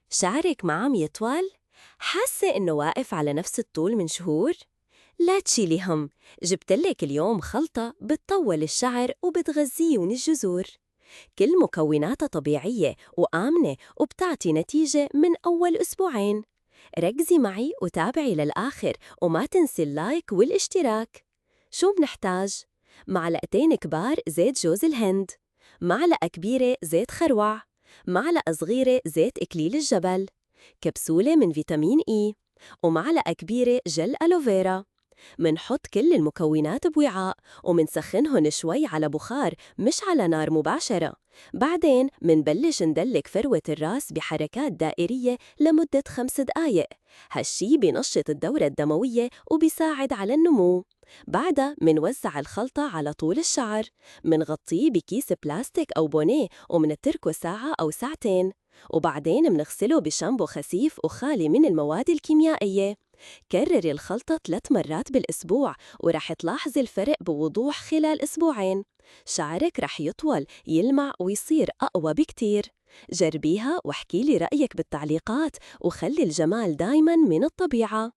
شعرك ما عم يطول؟ حاسة إنه واقف على نفس الطول من شهور؟ لا تشيلي هم، جبتلك اليوم خلطة بتطول الشعر وبتغذيه من الجذور. كل مكوناتها طبيعية وآمنة وبتعطي نتيجة من أول أسبوعين. ركزي معي وتابعي للآخر وما تنسي اللايك والاشتراك. شو بنحتاج؟ معلقتين كبار زيت جوز الهند، معلقة كبيرة زيت خروع، معلقة صغيرة زيت إكليل الجبل، كبسولة من فيتامين إي، ومعلقة كبيرة جل ألوفيرا. منحط كل المكونات بوعاء ومنسخنهن شوي على بخار مش على نار مباشرة. بعدين منبلش ندلك فروة الراس بحركات دائرية لمدة 5 دقايق. هالشي بينشط الدورة الدموية وبيساعد على النمو. بعدها منوزع الخلطة على طول الشعر، منغطيه بكيس بلاستيك أو بونيه ومنتركه ساعة أو ساعتين، وبعدين منغسله بشامبو خفيف وخالي من المواد الكيميائية. كرري الخلطة 3 مرات بالأسبوع ورح تلاحظي الفرق بوضوح خلال أسبوعين. شعرك رح يطول، يلمع ويصير أقوى بكتير. جربيها واحكيلي رأيك بالتعليقات وخلي الجمال دايماً من الطبيعة.